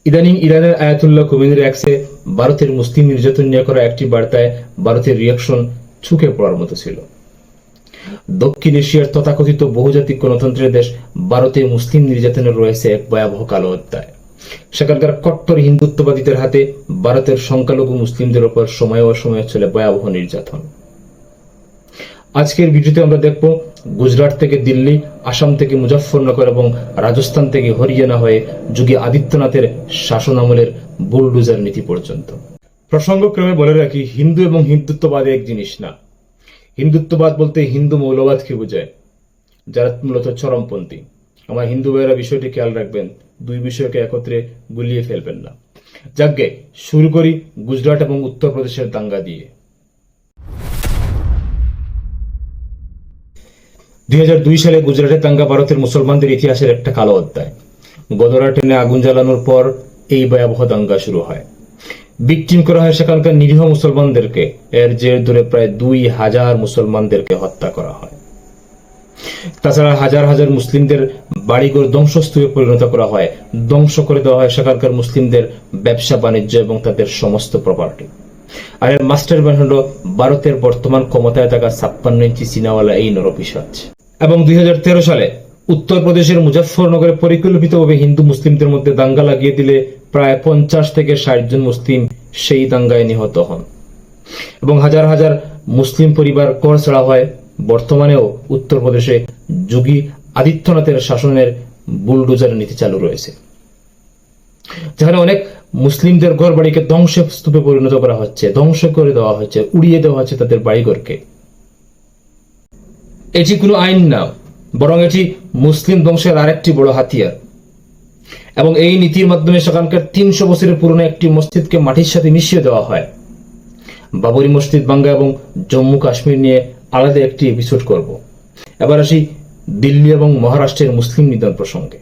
ইদানিং ইরানের আয়াতুল্লাহ খোমেনির এক্সে ভারতের মুসলিম নির্যাতন নিয়ে করা একটি বার্তায় ভারতের রিয়াকশন চুকে পড়ার মতো ছিল। দক্ষিণ এশিয়ার তথাকথিত বহুজাতিক গণতন্ত্রের দেশ ভারতে মুসলিম নির্যাতনের রয়েছে এক ভয়াবহ কালো অধ্যায়। সেখানকার কট্টর হিন্দুত্ববাদীদের হাতে ভারতের সংখ্যালঘু মুসলিমদের উপর সময়ে অসময়ে চলে ভয়াবহ নির্যাতন। আজকের ভিডিওতে আমরা দেখব গুজরাট থেকে দিল্লি, আসাম থেকে মুজফ্ফরনগর এবং রাজস্থান থেকে হরিয়ানা হয়ে যোগী আদিত্যনাথের শাসন আমলের বুলডোজার নীতি পর্যন্ত। প্রসঙ্গক্রমে বলে রাখি, হিন্দু এবং হিন্দুত্ববাদ এক জিনিস না। হিন্দুত্ববাদ বলতে হিন্দু মৌলবাদকে বোঝায়, যারা মূলত চরমপন্থী। আমার হিন্দু ভাইয়েরা বিষয়টি খেয়াল রাখবেন, দুই বিষয়কে একত্রে গুলিয়ে ফেলবেন না। যাকগে শুরু করি গুজরাট এবং উত্তরপ্রদেশের দাঙ্গা দিয়ে। 2002 সালে গুজরাটের দাঙ্গা ভারতের মুসলমানদের ইতিহাসের একটা কালো অধ্যায়। গদরা ট্রেনে আগুন জ্বালানোর পর এই ভয়াবহ দাঙ্গা শুরু হয়। ভিকটিম করা হয় সেখানকার নিরীহ মুসলমানদেরকে। এর জের ধরে প্রায় 2000 মুসলমানদেরকে হত্যা করা হয়। তাছাড়া হাজার হাজার মুসলিমদের বাড়িঘর ধ্বংসস্তূপে পরিণত করা হয়। ধ্বংস করে দেওয়া হয় সেখানকার মুসলিমদের ব্যবসা বাণিজ্য এবং তাদের সমস্ত প্রপার্টি। আর এর মাস্টার মাইন্ড হল ভারতের বর্তমান ক্ষমতায় থাকা 56 ইঞ্চি চীনাওয়ালা এই নরপিশাচ। এবং 2013 সালে উত্তরপ্রদেশের মুজফ্ফরনগরে পরিকল্পিতভাবে হিন্দু মুসলিমদের মধ্যে দাঙ্গা লাগিয়ে দিলে প্রায় 50 থেকে 60 জন মুসলিম সেই দাঙ্গায় নিহত হন এবং হাজার হাজার মুসলিম পরিবার ঘর ছাড়া হয়। বর্তমানেও উত্তরপ্রদেশে যোগী আদিত্যনাথের শাসনের বুলডোজার নীতি চালু রয়েছে, যেখানে অনেক মুসলিমদের ঘর বাড়িকে ধ্বংসস্তূপে পরিণত করা হচ্ছে, ধ্বংস করে দেওয়া হচ্ছে, উড়িয়ে দেওয়া হচ্ছে তাদের বাড়িঘরকে। এটি কোনো আইন না, বরং এটি মুসলিম ধ্বংসের আরেকটি বড় হাতিয়ার। এবং এই নীতির মাধ্যমে সেখানকার 300 বছরের পুরনো একটি মসজিদকে মাটির সাথে মিশিয়ে দেওয়া হয়। বাবরি মসজিদ ভাঙ্গা এবং জম্মু কাশ্মীর নিয়ে আলাদা একটি এপিসোড করব। এবার আসি দিল্লি এবং মহারাষ্ট্রের মুসলিম নিধন প্রসঙ্গে।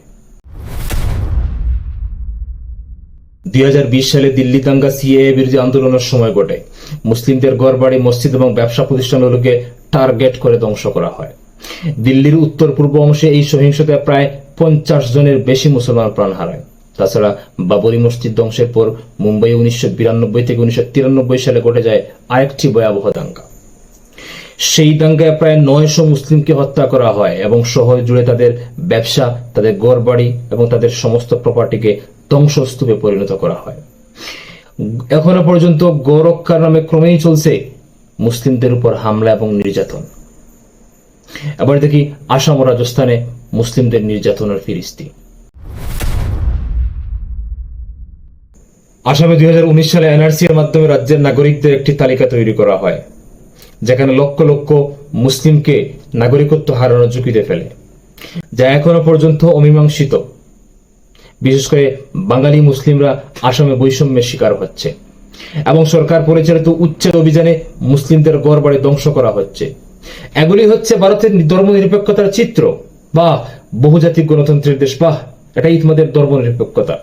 2020 সালে দিল্লি দাঙ্গা সিএএ বিরোধী আন্দোলনের সময় ঘটে। মুসলিমদের ঘর বাড়ি, মসজিদ এবং ব্যবসা প্রতিষ্ঠানগুলোকে টার্গেট করে ধ্বংস করা হয়। দিল্লির উত্তর পূর্ব অংশে এই সহিংসতায় প্রায় 50 জনের বেশি মুসলমান প্রাণ হারায়। তাছাড়া বাবরি মসজিদ ধ্বংসের পর মুম্বাই 1992 থেকে 1993 সালে ঘটে যায় আরেকটি ভয়াবহ দাঙ্গা। সেই দাঙ্গায় প্রায় 900 মুসলিমকে হত্যা করা হয় এবং শহর জুড়ে তাদের ব্যবসা, তাদের ঘর বাড়ি এবং তাদের সমস্ত প্রপার্টিকে ধ্বংসস্তূপে পরিণত করা হয়। এখনো পর্যন্ত গোরক্ষার নামে ক্রমেই চলছে মুসলিমদের উপর হামলা এবং নির্যাতন। এবার দেখি আসাম ও রাজস্থানে মুসলিমদের নির্যাতনের ফিরিস্তি। আসামে 2019 সালে এনআরসি এর মাধ্যমে রাজ্যের নাগরিকদের একটি তালিকা তৈরি করা হয়, যেখানে লক্ষ লক্ষ মুসলিমকে নাগরিকত্ব হারানোর ঝুঁকিতে ফেলে, যা এখনো পর্যন্ত অমীমাংসিত। বিশেষ করে বাঙালি মুসলিমরা আসামে বৈষম্যের শিকার হচ্ছে এবং সরকার পরিচালিত উচ্ছেদ অভিযানে মুসলিমদের ঘর বাড়ি ধ্বংস করা হচ্ছে। এগুলি হচ্ছে ভারতের ধর্মনিরপেক্ষতার চিত্র। বাহ, বহুজাতিক গণতন্ত্রের দেশ, বাহ, এটাই তোমাদের ধর্মনিরপেক্ষতা।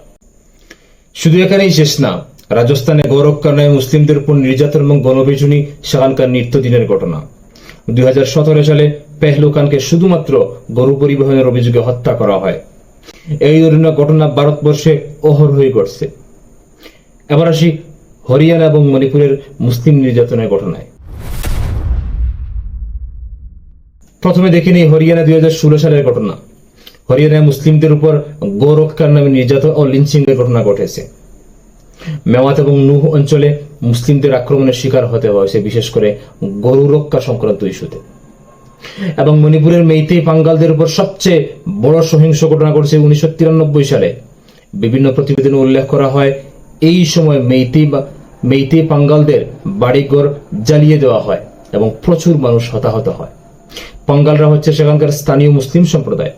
শুধু এখানেই শেষ না, রাজস্থানে গৌরক্ষার নয় মুসলিমদের উপর নির্যাতন এবং গণপিটুনি সেখানকার নিত্যদিনের ঘটনা। 2017 সালে পেহলু খানকে শুধুমাত্র গরু পরিবহনের অভিযোগে হত্যা করা হয়। এই ধরনের ঘটনা ভারতবর্ষে অহরহই ঘটছে। এবার আসি হরিয়ানা এবং মণিপুরের মুসলিম নির্যাতনের ঘটনায়। প্রথমে দেখে নিই হরিয়ানা 2016 সালের ঘটনা। হরিয়ানায় মুসলিমদের উপর গৌরক্ষার নামে নির্যাতন ও লিঞ্চিং এর ঘটনা ঘটেছে। মেওয়াত এবং নুহ অঞ্চলে মুসলিমদের আক্রমণের শিকার হতে হয়েছে, বিশেষ করে গরু রক্ষা সংক্রান্ত ইস্যুতে। এবং মণিপুরের মেইতেই পাঙ্গালদের উপর সবচেয়ে বড় সহিংস ঘটনা ঘটেছে 1993 সালে। বিভিন্ন প্রতিবেদনে উল্লেখ করা হয় এই সময় মেইতেই পাঙ্গালদের বাড়িঘর জ্বালিয়ে দেওয়া হয় এবং প্রচুর মানুষ হতাহত হয়। পাঙ্গালরা হচ্ছে সেখানকার স্থানীয় মুসলিম সম্প্রদায়।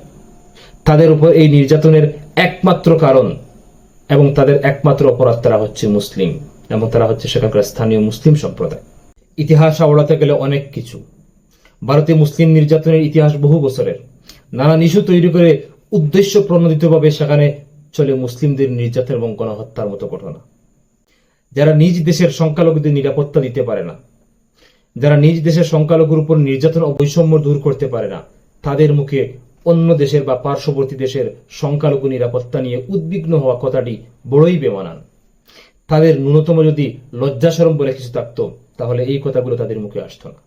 তাদের উপর এই নির্যাতনের একমাত্র কারণ এবং তাদের একমাত্র অপরাধ, তারা হচ্ছে মুসলিম এবং তারা হচ্ছে সেখানকার স্থানীয় মুসলিম সম্প্রদায়। ইতিহাস আওড়াতে গেলে অনেক কিছু। ভারতে মুসলিম নির্যাতনের ইতিহাস বহু বছরের। নানান ইস্যু তৈরি করে উদ্দেশ্য প্রণোদিতভাবে সেখানে চলে মুসলিমদের নির্যাতন এবং গণহত্যার মতো ঘটনা। যারা নিজ দেশের সংখ্যালঘুদের নিরাপত্তা দিতে পারে না, যারা নিজ দেশের সংখ্যালঘুর উপর নির্যাতন ও বৈষম্য দূর করতে পারে না, তাদের মুখে অন্য দেশের বা পার্শ্ববর্তী দেশের সংখ্যালঘু নিরাপত্তা নিয়ে উদ্বিগ্ন হওয়া কথাটি বড়ই বেমানান। তাদের ন্যূনতম যদি লজ্জাশরম বলে কিছু থাকতো তাহলে এই কথাগুলো তাদের মুখে আসতো না।